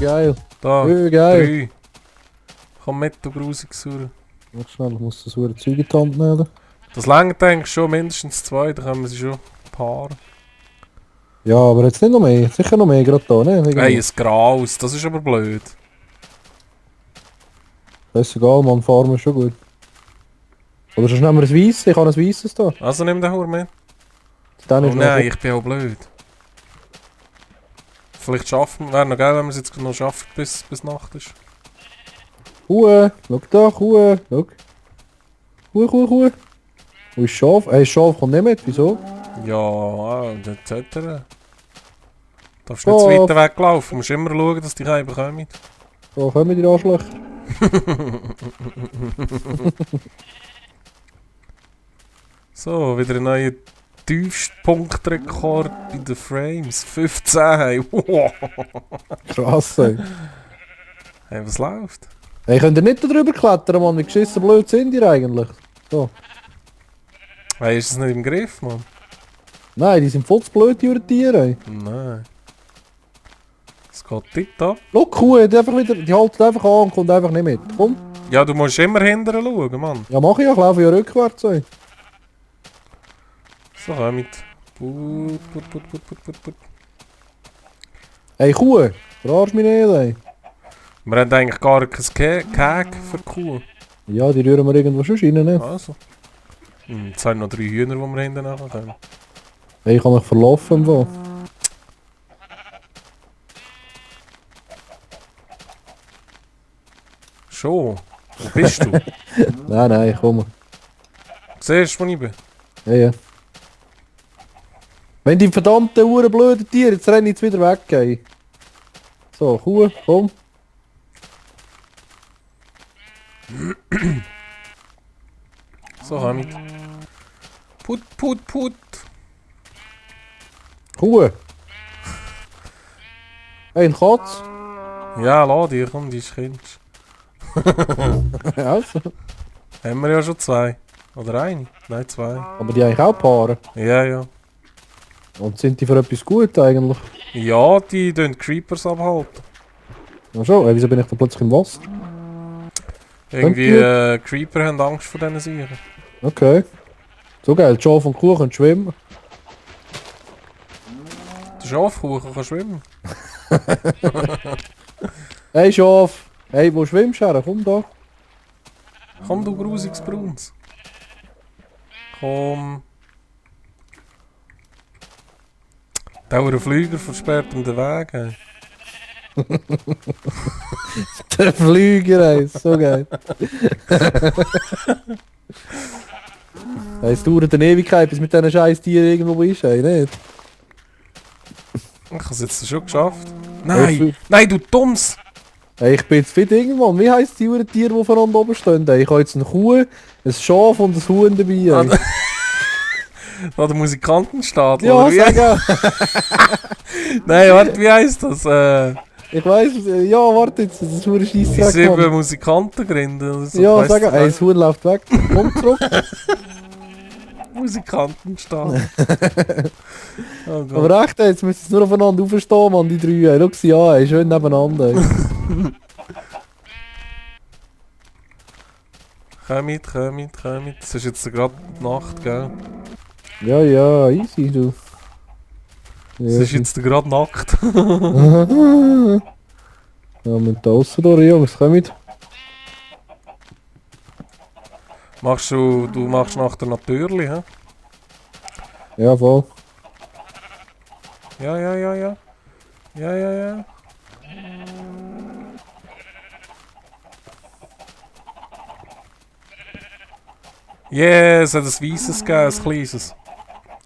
geil. Da, Geil. 3. Komm mit, du Grusigsur. Noch schnell, ich muss das verdammte Zeug in die Hand nehmen. Das langt eigentlich schon mindestens 2, da können wir sie schon paaren. Ja, aber jetzt nicht noch mehr. Sicher noch mehr gerade da, ne? Hey, ein Graus, das ist aber blöd. Das ist egal, man, fahren wir schon gut. Oder sonst nehmen wir ein Weisses, ich habe ein Weisses da. Also nimm den Hur mit. Dann Oh ist nein, ich bin auch blöd. Vielleicht schaffen wir, wäre noch geil, wenn wir es jetzt noch schaffen, bis Nacht ist. Kuh, schau da, Kuh, schau. Kuh. Wo ist Schaf? Hey, Schaf kommt nicht mit, wieso? Ja, das hat er. Darfst nicht zu weit weglaufen, du musst immer schauen, dass die Reiben kommen. So, kommen die Arschlöcher. So, wieder ein neuer Tiefstpunktrekord in den Frames. 15. Wow. Krass, ey. Hey, was läuft? Hey, könnt ihr nicht da drüber klettern, Mann? Wie geschissen blöd sind die eigentlich? So. Hey, ist es nicht im Griff, Mann? Nein, die sind voll zu blöd, die Tiere, ey. Nein. Es geht tipptopp. Schau, Kuh, die haltet einfach an und kommt einfach nicht mit. Komm. Ja, du musst immer hinterher schauen, Mann. Ja, mach ich ja, ich laufe ja rückwärts, ey. So, komm mit. Put. Hey, Kuh, verarsch mich nicht, ey. Wir haben eigentlich gar kein Keg für die Kuh. Ja, die rühren wir irgendwo schon rein, ne? Also. Jetzt haben wir noch 3 Hühner, die wir hinten nachher können. Hey, ich kann mich verlaufen, wo. Schon? Wo bist du? Nein, komm. Siehst du, wo ich bin? Ja. Wenn die verdammten blöden Tiere, jetzt rennen jetzt wieder weg, ey. So, Kuh, komm. So, komm mit. Put. Kuh. Hey, ein Katz. Ja, lass dich, komm, die ist Kind. Also. Haben wir ja schon 2. Oder eine? Nein, 2. Aber die eigentlich auch Paare. Ja. Und sind die für etwas gut eigentlich? Ja, die tun Creepers abhalten. Ach schon, wieso bin ich da plötzlich im Wasser? Irgendwie, Creeper haben Angst vor diesen Sieren. Okay. So geil, Schaf und Kuh können schwimmen. Der Schafkuchen kann schwimmen. Hey Schaf! Hey, wo schwimmst du her? Komm da. Komm, du grusiges Bruns. Komm. Der Flüger versperrt ihm den Weg. Ey. Der Flüger, ey, so geil. Es dauert eine Ewigkeit, bis mit diesen scheiß Tieren irgendwo bist, ey, nicht? Ich habe es jetzt schon geschafft. Nein, du Dumms! Hey, ich bin jetzt fit irgendwann. Wie heisst die Tiere, die voneinander oben stehen? Ey, ich habe jetzt eine Kuh, ein Schaf und ein Huhn dabei. Ey. Da der Musikantenstadel. Ja, sag ja. Nein, warte, wie heisst das? Ich weiss, ja, warte jetzt, das ist nur ein Die Scheissdreck, 7 Musikantengrinde oder so. Ja, sag ja, ey, das Huhn läuft weg. Komm zurück. Musikantenstadel. Oh Gott. Aber echt, ey, jetzt müssen sie nur aufeinander aufstehen, Mann, die drei. Ey. Schau sie an, ey, schön nebeneinander. Ey. Komm mit. Es ist jetzt gerade Nacht, gell? Ja, easy, du. Es ist jetzt gerade nackt. Ja, mit da aussen durch, Jungs, kommt. Du machst nachher natürlich, hä? Ja, voll. Ja. Yes, hat ein weisses gegeben, ein kleines.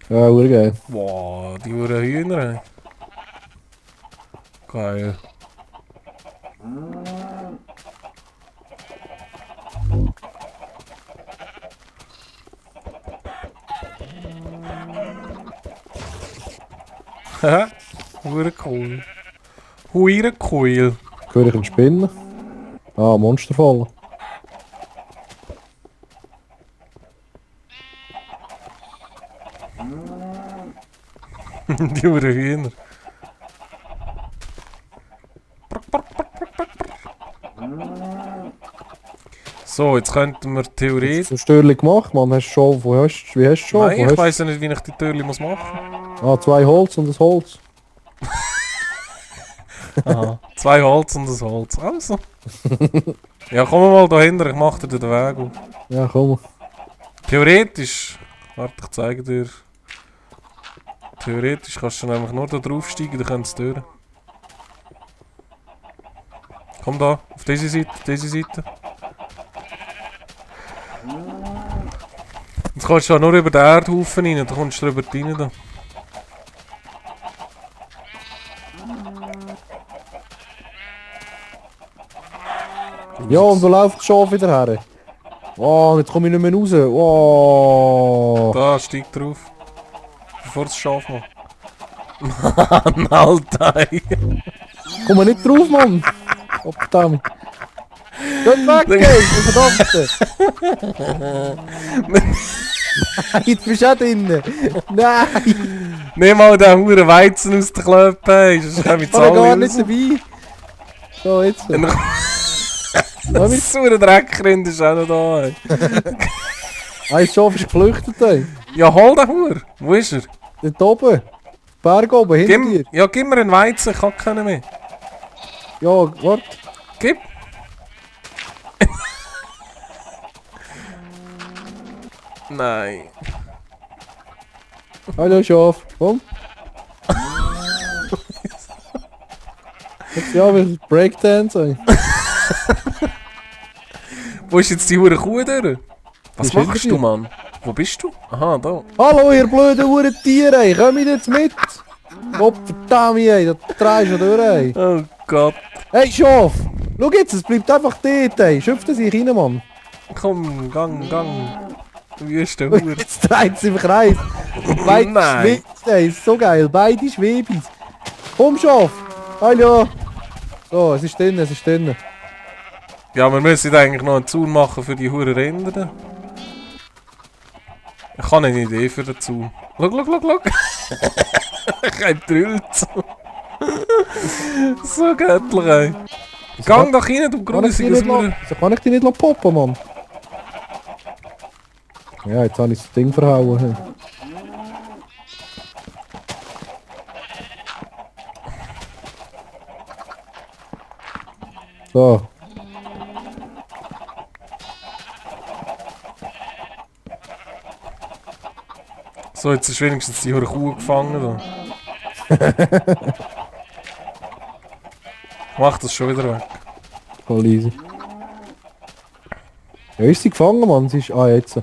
Ja, urgeil. Wow, die Uhren Hühner. Ey. Geil. Haha, Uhren cool. Hure cool. Höre ich einen Spinnen? Ah, Monsterfall. Die Uhren Hühner. So, jetzt könnten wir Hast theoretisch... du ein Störli gemacht, Mann? Hast du schon, wie hast du schon? Nein, ich weiss ja nicht, wie ich die Türchen muss machen. Ah, 2 Holz und ein Holz. Aha. 2 Holz und ein Holz. Also. Ja, komm mal da hinten, ich mach dir den Weg auf. Ja, komm. Theoretisch... Warte, ich zeige dir... Theoretisch kannst du nämlich nur da draufsteigen, dann kannst du durch. Komm da, auf diese Seite, diese Seite. Jetzt kommst du ja nur über den Erdhaufen rein, da kommst du drüber rein. Da. Ja, und wo läuft das Schaf wieder her? Oh, jetzt komme ich nicht mehr raus. Oh. Da, steig drauf. Bevor das Schaf macht. Mann, Alter! Komm mal nicht drauf, Mann! Oh, verdammt! Geht weg, ey! Verdammte! Jetzt bist du auch drinnen! Nein! Nimm mal den huren Weizen aus der Klöppe, ey, sonst komm ich Ich war gar nicht dabei! So, jetzt! Das saure Dreckrind ist auch noch da, ey. Ein Schaf ist geflüchtet, ey! Ja, hol den Huren! Wo ist er? Dort oben! Berg oben, hinter dir! Ja, gib mir einen Weizen, ich hab keinen mehr. Ja, warte! Gib! Nein. Hallo Schaf, komm! Jetzt ja, wir Breakdance, ey! Wo ist jetzt die hure Kuh durch? Was Ist hinter machst dir. du, Mann? Wo bist du? Aha, da. Hallo, ihr blöden Huren Tiere, ey! Komm ich jetzt mit! Oh, verdammt, ey! Da drehst du durch, ey! Oh Gott. Hey Schaf! Schau jetzt, es bleibt einfach dort, ey! Schöpft er sich rein, Mann! Komm, gang. Wüste Hure. Jetzt dreht es im Kreis! Beide Nein. schwebst, ey! Ist so geil! Beide Schwebis! Komm, Schaf! Hallo! So, es ist drin, es ist drin. Ja, wir müssen eigentlich noch einen Zaun machen für die hure Rinder. Ich habe eine Idee für den Zaun. Schau. Ich hab Drüllt. So göttlich, ey. Gang doch rein, du Kann ich dich grusiges nicht Hure. so kann ich dich nicht poppen, Mann? Ja, jetzt habe ich das Ding verhauen. Hey. So. So, jetzt ist wenigstens die hure Kuh gefangen. Da. Mach das schon wieder weg. Voll easy. Ja, ist sie gefangen, Mann? Sie ist... Ah, jetzt.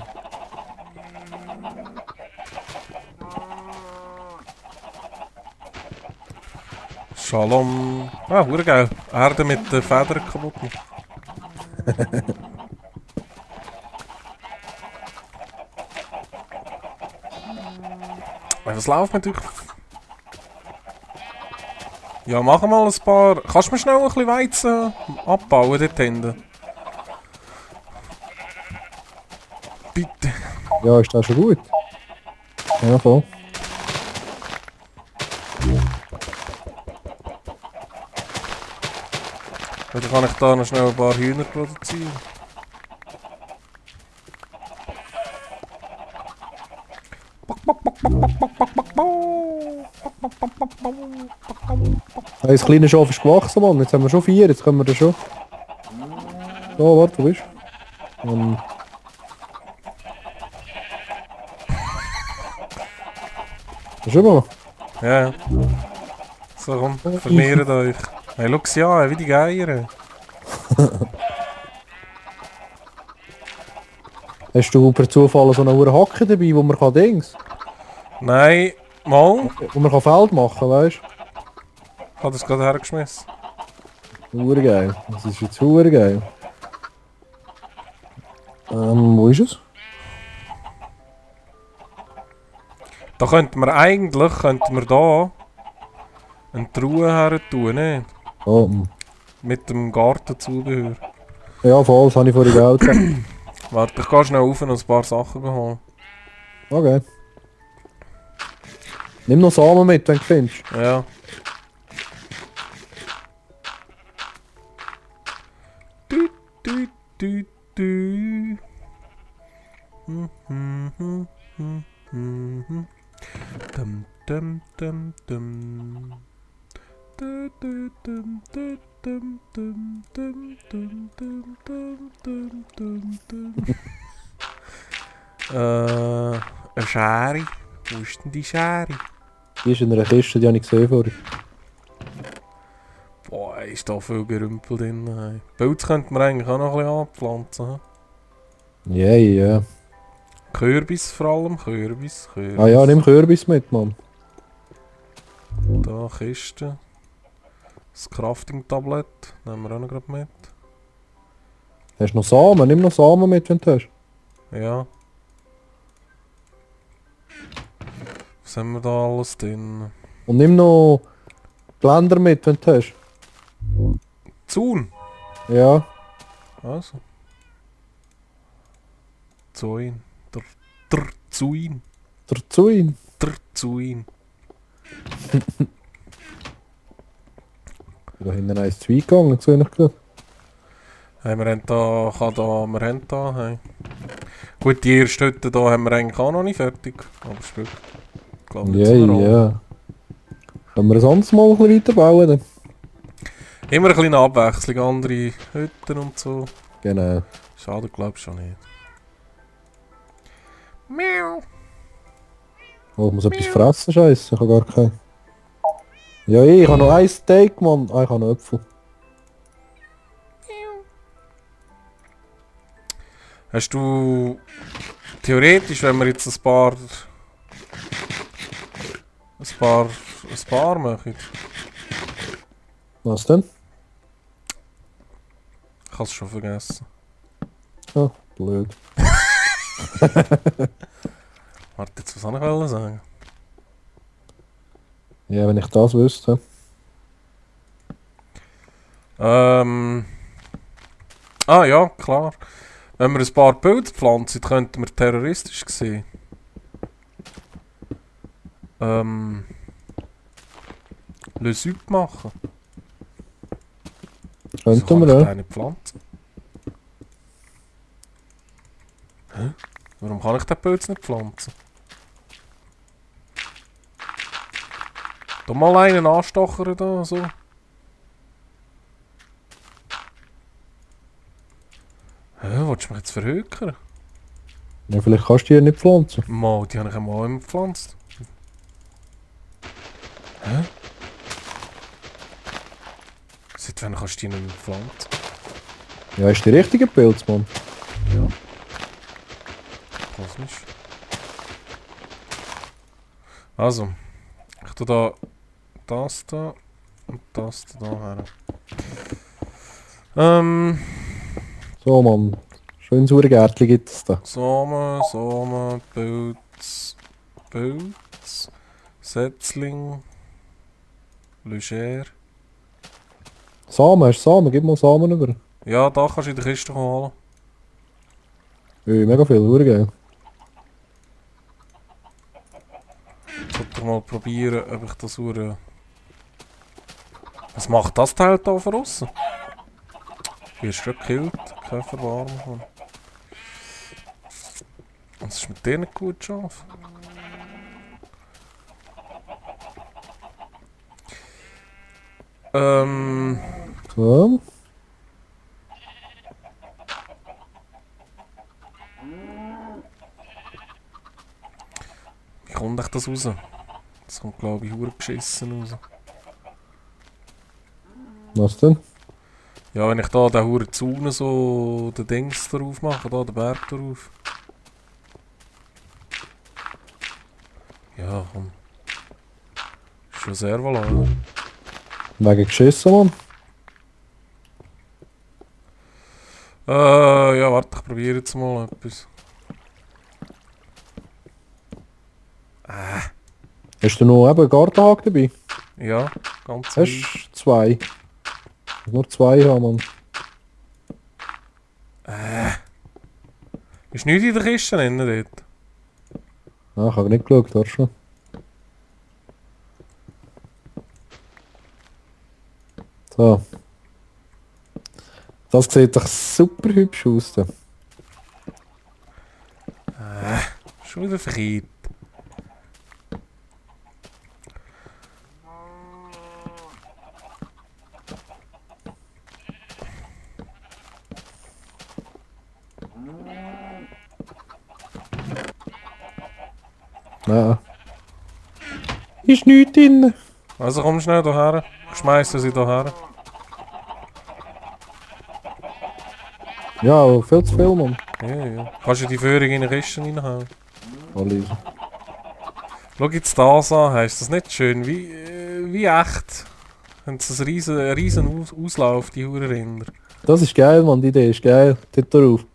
Shalom. Ah, hure geil. Erde mit den Federn kaputt. Was läuft mit euch? Ja, machen wir mal ein paar. Kannst du mir schnell ein bisschen Weizen abbauen dort hinten? Bitte. Ja, ist das schon gut? Ja, voll. Dann kann ich da noch schnell ein paar Hühner produzieren. Hey, das kleine Schaf ist gewachsen, Mann. Jetzt haben wir schon 4, jetzt können wir das schon. So, warte, wo bist du? Das ist immer. Ja. So, komm, vermehrt euch. Hey, schau sie an, wie die Geier. Hast du per Zufall so eine Uhr Hacke dabei, wo man kann Dings, Nein, mal. wo man kann Feld machen, weißt Ich habe das gerade hergeschmissen. du? Hure geil. Das ist jetzt hure geil. Wo ist es? Da könnten wir eigentlich da eine Truhe her tun, ne? Oh, Mit dem Gartenzubehör. ja, voll, das habe ich vorhin Geld gesagt. Warte, ich gehe schnell rauf und ein paar Sachen holen. Okay. Nimm noch Samen mit, wenn du findest. Ja. Düt, düt, düt, du. Dum, dum, dum, dum. Du, du, dum, du, dum, dum, dum, dum, dum, dum, dum, dum, dum. Eine Schere. Wo ist denn die Schere? Die ist in einer Kiste, die habe ich gesehen vorhin. Boah, ist da viel Gerümpel drin. Hey. Pilz könnte man eigentlich auch noch ein bisschen anpflanzen. Ja, ja. Kürbis vor allem, Kürbis. Ah ja, nimm Kürbis mit, Mann. Da, Kiste. Das Crafting-Tablett nehmen wir auch noch gerade mit. Hast du noch Samen? Nimm noch Samen mit, wenn du hast. Ja. Was haben wir da alles drin? Und nimm noch Blender mit, wenn du hast. Zaun! Ja. Also. Zoin. Zuin. Dazu ihn. Zuin. Da hinten eins zu weit gegangen, so ich gehört. Hey, wir haben da, hey. Gut, die erste Hütte da haben wir eigentlich auch noch nicht fertig. Aber es spielt, glaube ich, nicht Ja, so eine Rolle. ja. Können wir sonst mal ein bisschen weiterbauen? Dann? Immer ein kleine Abwechslung, andere Hütten und so. Genau. Schade, glaube ich schon nicht. Miau. Oh, ich muss etwas fressen, Scheiße. Ich habe gar keinen. Ja, ich habe noch ein Steak, Mann. Ah, ich habe noch Äpfel. Hast du theoretisch, wenn wir jetzt ein paar machen, Was denn? ich habe es schon vergessen. Ah, blöd. Warte, jetzt was soll ich sagen? Ja, wenn ich das wüsste. Ah ja, klar. Wenn wir ein paar Pilze pflanzen, könnten wir terroristisch sehen. Le Süd machen. Wieso Könnten kann wir, ich ja. den nicht pflanzen? Hä? Warum kann ich den Pilz nicht pflanzen? Da mal einen anstochern da, so. Hä, willst du mich jetzt verhökern? Ja, vielleicht kannst du die nicht pflanzen. Mal, die habe ich einmal immer gepflanzt. Hä? Seit wann kannst du die nicht mehr pflanzen? Ja, ist der richtige Pilz, Mann. Ja. Komisch. Also, ich tue da das da und das da her. So, Mann. Schön saure Gärtchen gibt es da. Samen, Pilz, Setzling, Leger. Samen, hast du Samen? Gib mal Samen über. Ja, da kannst du in der Kiste holen. Ja, mega viel, saure geil. Ich sollte mal probieren, ob ich das hure. Was macht das Teil da von außen? Hier ist schon gekillt, keine Verwarmung. Was ist mit denen gut, Schaf? So. Wie kommt euch das raus? Das kommt, glaube ich, hure geschissen raus. Was denn? Ja, Wenn ich da den hure Zaun so den Dings drauf mache, da den Berg drauf. Ja, komm. Ist schon sehr wohl, oder? Wegen geschissen, Mann. Ja, warte, ich probiere jetzt mal etwas. Hast du noch eben einen Gartenhag dabei? Ja, ganz Hast du zwei? Ich muss nur zwei haben, Mann. Ist nichts in der Kiste drin dort? Ah, ich habe nicht geschaut, hast du schon. So. Das sieht doch super hübsch aus. Da. Schon wieder verkehrt. Nein. Ist nichts drin. Also komm schnell hierher. Ich schmeiße sie hierher. Ja, viel zu viel, Mann. Ja. Kannst du die Führung in die Kiste reinhauen? Alles. Schau jetzt das an, ist das nicht schön? Wie echt? Haben sie einen riesen Auslauf, die Hurenrinder. Das ist geil, Mann, die Idee ist geil. Tut drauf.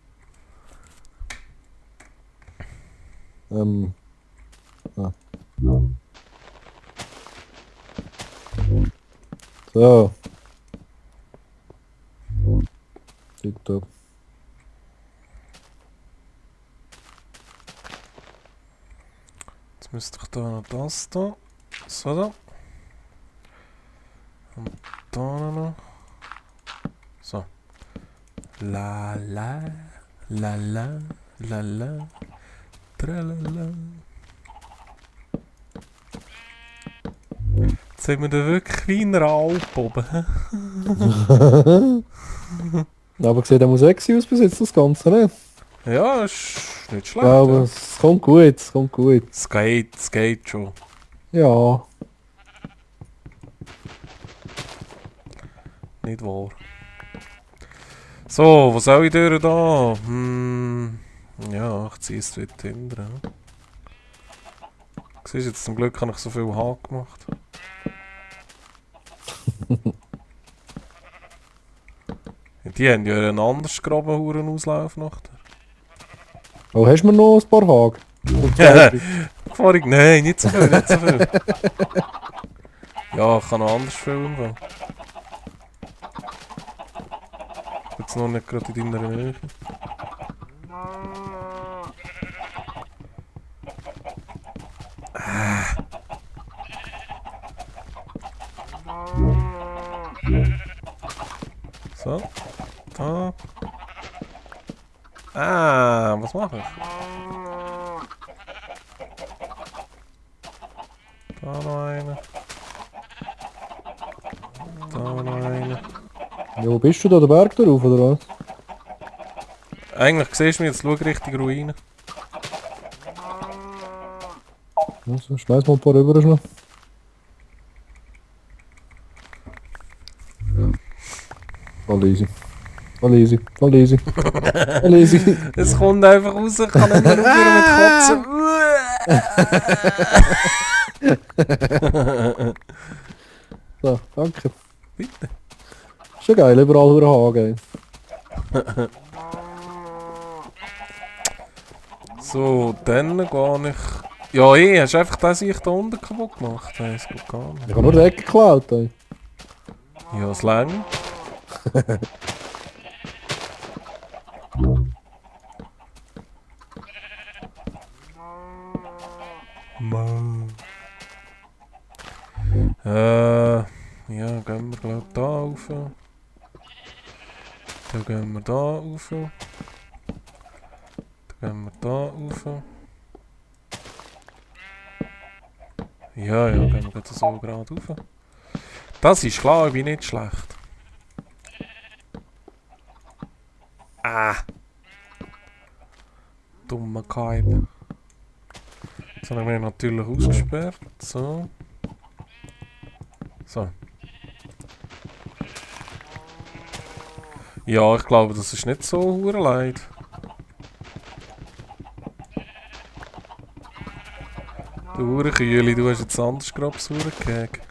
Ah. So. Tipptopp. Jetzt müsste ich da noch das da. So da. Und da noch. So. La la. La la. La la. Tralala. Jetzt sind wir da wirklich wie in einer Alp oben. Aber sieht auch sexy aus bis jetzt, das Ganze, ne? Ja, ist nicht schlecht. Aber Ja. es kommt gut, es kommt gut. Es geht schon. Ja. Nicht wahr. So, was soll ich durch da? Ja, ich ziehe es wieder hinter. Siehst du, jetzt zum Glück habe ich so viel Haar gemacht. Die haben ja einen anders groben Hurenauslauf nachher. Oh, hast du mir noch ein paar Haken? Nein, nicht so viel, nicht so viel. Ja, ich kann noch anders filmen. Jetzt noch nicht gerade in deiner Nähe. So. Da. Ah, was mache ich? Da noch eine. Da noch eine. Ja, wo bist du da, den Berg drauf, oder was? Eigentlich siehst du mich, jetzt schau Richtung Ruine. Also, schmeiß mal ein paar rüber noch. Voll easy. Voll easy. Voll easy. Voll easy. Es kommt einfach raus, ich kann nicht mehr aufhören mit Kotzen. So, danke. Bitte. Schon geil, überall über Hagen. So, dann gehe ich... Ja, hast du einfach das ich da unten kaputt gemacht? Nein, es geht gar nicht. Ich habe nur den Ecke geklaut. Ey. Ja, es lang. Ja, gehen wir glaub da rauf. Dann gehen wir da rauf. Dann gehen wir da rauf. Ja, gehen wir gerade so gerade rauf. Das ist klar, ich bin nicht schlecht. Ah! Dummer Kaib. Jetzt haben wir natürlich ausgesperrt. So. So. Ja, ich glaube, das ist nicht so hure leid. Du Hurenkühli, du hast jetzt anders grabs Hurenkeg.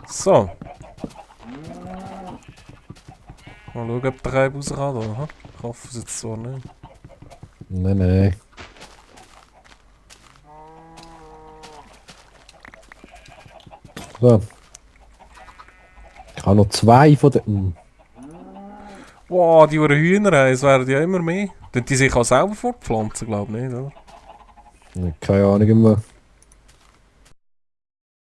So. Mal schauen, ob der Reib raus kann. Da. Ich hoffe es jetzt so nicht. Nein, nein. So. Ich habe noch 2 von den... Wow, die Hühner, es werden ja immer mehr. Tun die sich auch selber fortpflanzen, glaube ich nicht, oder? Keine Ahnung mehr.